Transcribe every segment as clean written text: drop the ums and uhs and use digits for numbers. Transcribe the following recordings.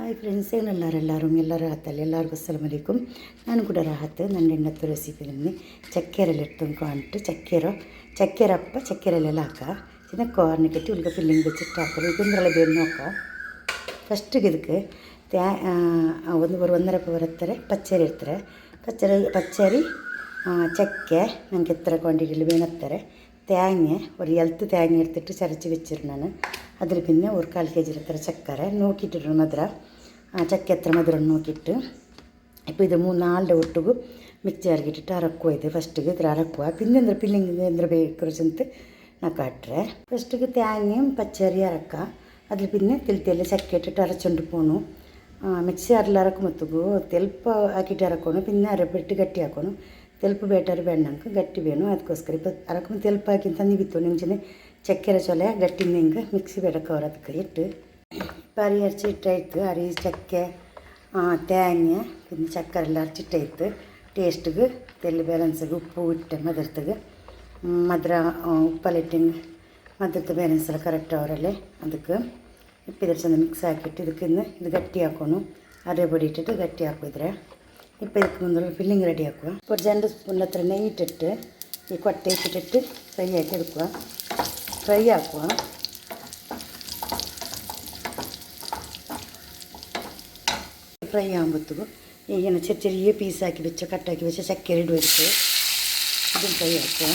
Hi friends, ಎಲ್ಲರೂ ರಾಹತ್ತಲ್ಲಿ ಎಲ್ಲರಿಗೂ ಅಸ್ಸಲಾಮು ಅಲೈಕುಮ್. ನಾನು ಕೂಡ ರಾಹತ್. ನನ್ನ ಹೆಣ್ಣತ್ತು ರೆಸಿಪಿನಲ್ಲಿ ಚಕ್ಕೆರೆಲ್ಲ ಇಟ್ಟು ಅಂಟು ಚಕ್ಕೆರೆಲ್ಲ ಹಾಕ ಚಿನ್ನ ಕಾರ್ನ್ ಕಟ್ಟಿ ಉಲ್ಗ ಫಿಲ್ಲಿಂಗ್ ಬೆಚ್ಚಿಟ್ಟು ಹಾಕೋದು ಇದೊಂದರಲ್ಲ ಬೇರೆ ನೋಕ ಫಸ್ಟಿಗೆ ಇದಕ್ಕೆ ಒಂದರ ಬರುತ್ತಾರೆ ಪಚ್ಚರಿ ಇರ್ತಾರೆ ಪಚ್ಚರಿ ಚಕ್ಕೆ ನನಗೆ ಎತ್ತರ ಕ್ವಾಂಟಿಟಿಲಿ ಬೇನತ್ತಾರೆ ತೇಂಗೆ ஒரு ಎಲ್ತು ತೇಂಗೆ எடுத்துட்டு ಚರಚಿ വെച്ചിರು ನಾನು ಅದ್ರ ಪಿನ್ನೆ ஒரு 1/4 kg ಇರ್ತಾರೆ ಚಕ್ಕರೆ ನೋಕಿಟ್ಟಿರು ಮದ್ರ ಚಕ್ಕೆ ಹತ್ರ ಮದ್ರ ನೋಕಿಟ್ಟು ഇപ്പോൾ ഇത് 3-4 ಒಟ್ಟಿಗೂ ಮಿಕ್ಸಿ ಆರ್ಗಿಟ್ಟಿಟ್ಟು ಅರಕ್ಕುವ ಇದು ಫಸ್ಟಿಗೆ ಇದ್ರ ಅರಕ್ಕುವ ಪಿನ್ನೆ ಅಂದ್ರೆ ಪಿಲ್ಲಿಂಗ್ ಅಂದ್ರೆ ಬೇಕಂತ ನಾ ಕಾಟ್ರೆ ಫಸ್ಟಿಗೆ ತೇಂಗೆയും പച്ചരി അരക്ക അതിൽ പിന്നെ തിൽത്തിയെല്ലാം ചക്ക ഇട്ടിട്ട് അരച്ചുകൊണ്ട് പോണു മിക്സി അരൽ അരക്കുമ്പത്തുകു തെൽപ്പ് ആക്കിയിട്ട് അരക്കണം പിന്നെ അരപ്പിട്ട് ಗಟ್ಟಿ ಹಾಕೋನು ತೆಲುಪು ಬೇಟರ್ ಬೇಡಂಗೆ ಗಟ್ಟಿ ಬೇನು ಅದಕ್ಕೋಸ್ಕರ ಇಪ್ಪ ಅರಕೊಂಡು ತೆಲುಪು ಹಾಕಿಂತ ನೀವಿತ್ತು ನಿಂಚಿನ ಚಕ್ಕೆರೆ ಚೊಲೆ ಗಟ್ಟಿ ಹಿಂಗೆ ಮಿಕ್ಸಿ ಬೇಡಕ್ಕೆ ಅವ್ರು ಅದಕ್ಕೆ ಇಟ್ಟು ಅರಿ ಅರಚಿಟ್ಟಾಯ್ತು ಅರಿ ಚಕ್ಕೆ ತೇಂಗೆ പിന്നെ ചക്കരെല്ലാം അരച്ചിട്ടായിട്ട് ടേസ്റ്റിಗೆ തെല്ല് ബാലൻസിಗೆ ಉಪ್ಪು ಇಟ್ಟು ಮದರ್ತಗೆ ಮದ್ರ ಉಪ್ಪಲ್ಲಿಟ್ಟಿಂಗೆ ಮದ್ರದ್ದು ಬ್ಯಾಲೆನ್ಸ್ ಎಲ್ಲ ಕರೆಕ್ಟ್ ಅವರಲ್ಲೇ ಅದಕ್ಕೆ ಇಪ್ಪಿದ್ರೆ ಚೆಂದ ಮಿಕ್ಸ್ ಹಾಕಿಟ್ಟು ಇದಕ್ಕೆ ಇದು ಗಟ್ಟಿ ಹಾಕೋನು ಅರೆ ಬಡಿ ಇಟ್ಟಿಟ್ಟು ಗಟ್ಟಿ ಹಾಕಿದ್ರೆ ഇപ്പോൾ ಇದಕ್ಕೆ ಮುಂದೆ ಫಿಲ್ಲಿಂಗ್ ರೆಡಿ ಹಾಕುವ ഒരു 2 സ്പൂൺ ಹತ್ರ നെയ്യ് ഇട്ടിട്ട് ഈ കൊട്ട ഇട്ടിട്ട് ഫ്രൈ ആക്കി എടുക്കുക ഫ്രൈ ആക്കുക ഫ്രൈ ആകുമ്പോഴത്തേക്കും ഇങ്ങനെ ചെറിയ പീസാക്കി വെച്ച് കട്ടാക്കി വെച്ച് ചക്കര ഇടുവെടുത്ത് ഇതും ഫ്രൈ ആക്കുക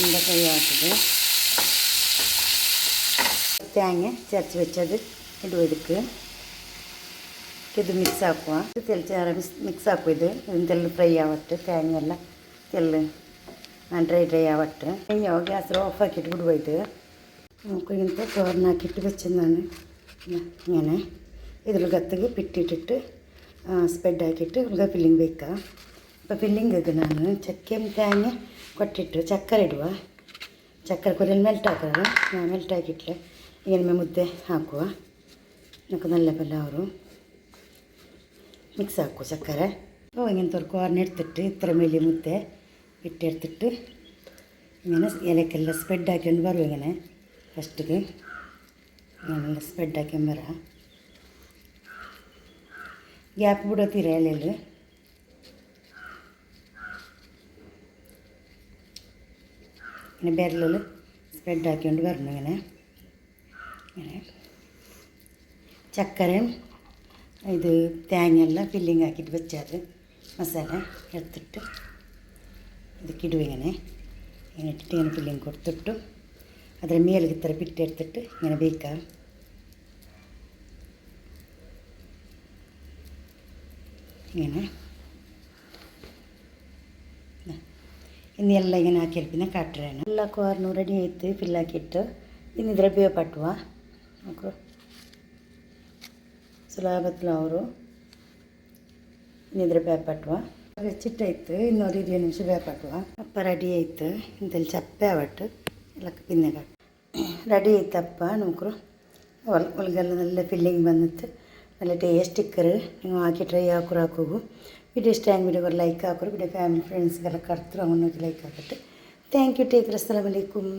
എന്താ ഫ്രൈ ആക്കുന്നത് തേങ്ങ ചതച്ച് വെച്ചത് ഇടും ಇದಕ್ಕೆ ಇದು ಮಿಕ್ಸ್ ಹಾಕುವ ಮಿಕ್ಸ್ ಹಾಕುವ ಇದೆಲ್ಲ ಫ್ರೈ ಆವಟ್ಟು ತೇങ്ങ ಎಲ್ಲ ತೆಲ್ಲು ಡ್ರೈ ಆವಟ್ಟು ಯಾವಾಗ ಗ್ಯಾಸ್ ಆಫ್ ಹಾಕಿಟ್ಟು ಬಿಡುವ ಇದು ಇಂತ ചോറിന് ಹಾಕಿಟ್ಟು വെച്ചതാണ് ഇങ്ങനെ ഇതിൽ ಗತ್ತಿಗೆ പിട്ടിട്ടിട്ട് ಸ್ಪ್ರೆಡ್ ಹಾಕಿಟ್ಟು ಉಲ್ಗ ಫಿಲ್ಲಿಂಗ್ ಬೇಕಾ ഇപ്പോൾ ಫಿಲ್ಲಿಂಗಿಗೆ ನಾನು ಚಕ್ಕೆ ತೇങ്ങ ಕೊಟ್ಟಿಟ್ಟು ಚಕ್ಕರೆ ಇಡುವ ಚಕ್ಕರೆ ಕೊರಿಯಲ್ಲಿ ಮೆಲ್ಟ್ ಹಾಕೋದು ನಾನು ಮೆಲ್ಟ್ ಹಾಕಿಟ್ಲೆ ഇങ്ങനെ മുദ്ദ ಹಾಕುವ നമുക്ക് നല്ല പോലെ ಅವರು ಮಿಕ್ಸ್ ಹಾಕುವ ಚಕ್ಕರೆ ഇങ്ങനത്തെ ഒരു കോർൺ എടുത്തിട്ട് ഇത്ര മേലി മുദ്ദ ഇട്ടെടുത്തിട്ട് ഇങ്ങനെ ഇലക്കെല്ലാം സ്പ്രെഡ് ആക്കിക്കൊണ്ട് വരും ഇങ്ങനെ ഫസ്റ്റിಗೆ ഇങ്ങനെല്ലാം സ്പ്രെഡ് ആക്കിയും വരാം ಗ್ಯಾಪ್ ಬಿಡೋತೀರ ಎಲೆಯಲ್ಲಿ ഇങ്ങനെ ಬೆರಳಲ್ಲಿ സ്പ്രെഡ് ആക്കിക്കൊണ്ട് വരണം ഇങ്ങനെ ചക്കരയും ഇത് തേങ്ങയെല്ലാം ഫില്ലിങ് ആക്കിയിട്ട് വെച്ചാൽ മസാല എടുത്തിട്ട് ഇതിക്കിടും ഇങ്ങനെ ഇട്ടിട്ട് ഇങ്ങനെ ഫില്ലിങ് കൊടുത്തിട്ടു ಅದರ ಮೇಲಿಗೆ ಇತರ ಬಿಟ್ಟೆಡ್ತಿಟ್ಟು ಇങ്ങനെ ಬೇಕಾ ഇങ്ങനെ ಇನ್ನೆಲ್ಲ ಇങ്ങനെ ಹಾಕಿರ್ಪಿನ ಕಾಟ್ರೇನು ಎಲ್ಲ ಕಾರ್ನು ರೆಡಿ ಆಯ್ತು ಫಿಲ್ ಹಾಕಿಟ್ಟು ಇನ್ನಿದ್ರೆ ಬೇವು ಪಟ್ಟುವ ನೋಡ್ರು ಸುಲಭத்தில் ಅವರು ಇನ್ನಿದ್ರೆ ಬೇಪಟ್ಟುವ ಚಿಟ್ಟಾಯ್ತು ಇನ್ನೊಂದು 20 ನಿಮಿಷ ಬೇಪಟ್ಟುವ ಅಪ್ಪ ರೆಡಿ ಆಯ್ತು ಇಂತಲ್ಲಿ ಚಪ್ಪೆ ಆವಟ್ಟು ಎಲ್ಲ ಪಿನ್ನೆಗ ರೆಡಿ ಆಯ್ತಪ್ಪ ನೋಕ್ರು ಒಳಗೆಲ್ಲ നല്ല ಫಿಲ್ಲಿಂಗ್ ಬಂದಿತ್ತು നല്ല ಟೇಸ್ಟ್ ಇಕ್ಕರು ನೀವು ಹಾಕಿ ಟ್ರೈ ಹಾಕೋಗು ವಿಡಿಯೋ ಇಷ್ಟ ಆಗಿ ವಿಡಿಯೋ ಲೈಕ್ ಹಾಕೋರು ವಿಡಿಯೋ ಫ್ಯಾಮಿಲಿ ಫ್ರೆಂಡ್ಸ್ಗೆಲ್ಲ ಕರ್ತರು ಅವನ್ನೋಗಿ ಲೈಕ್ ಹಾಕಿಟ್ಟು ಥ್ಯಾಂಕ್ ಯು ಟೇಕ್ ಅಸ್ಸಲಾಮು ಅಲೈಕುಮ್.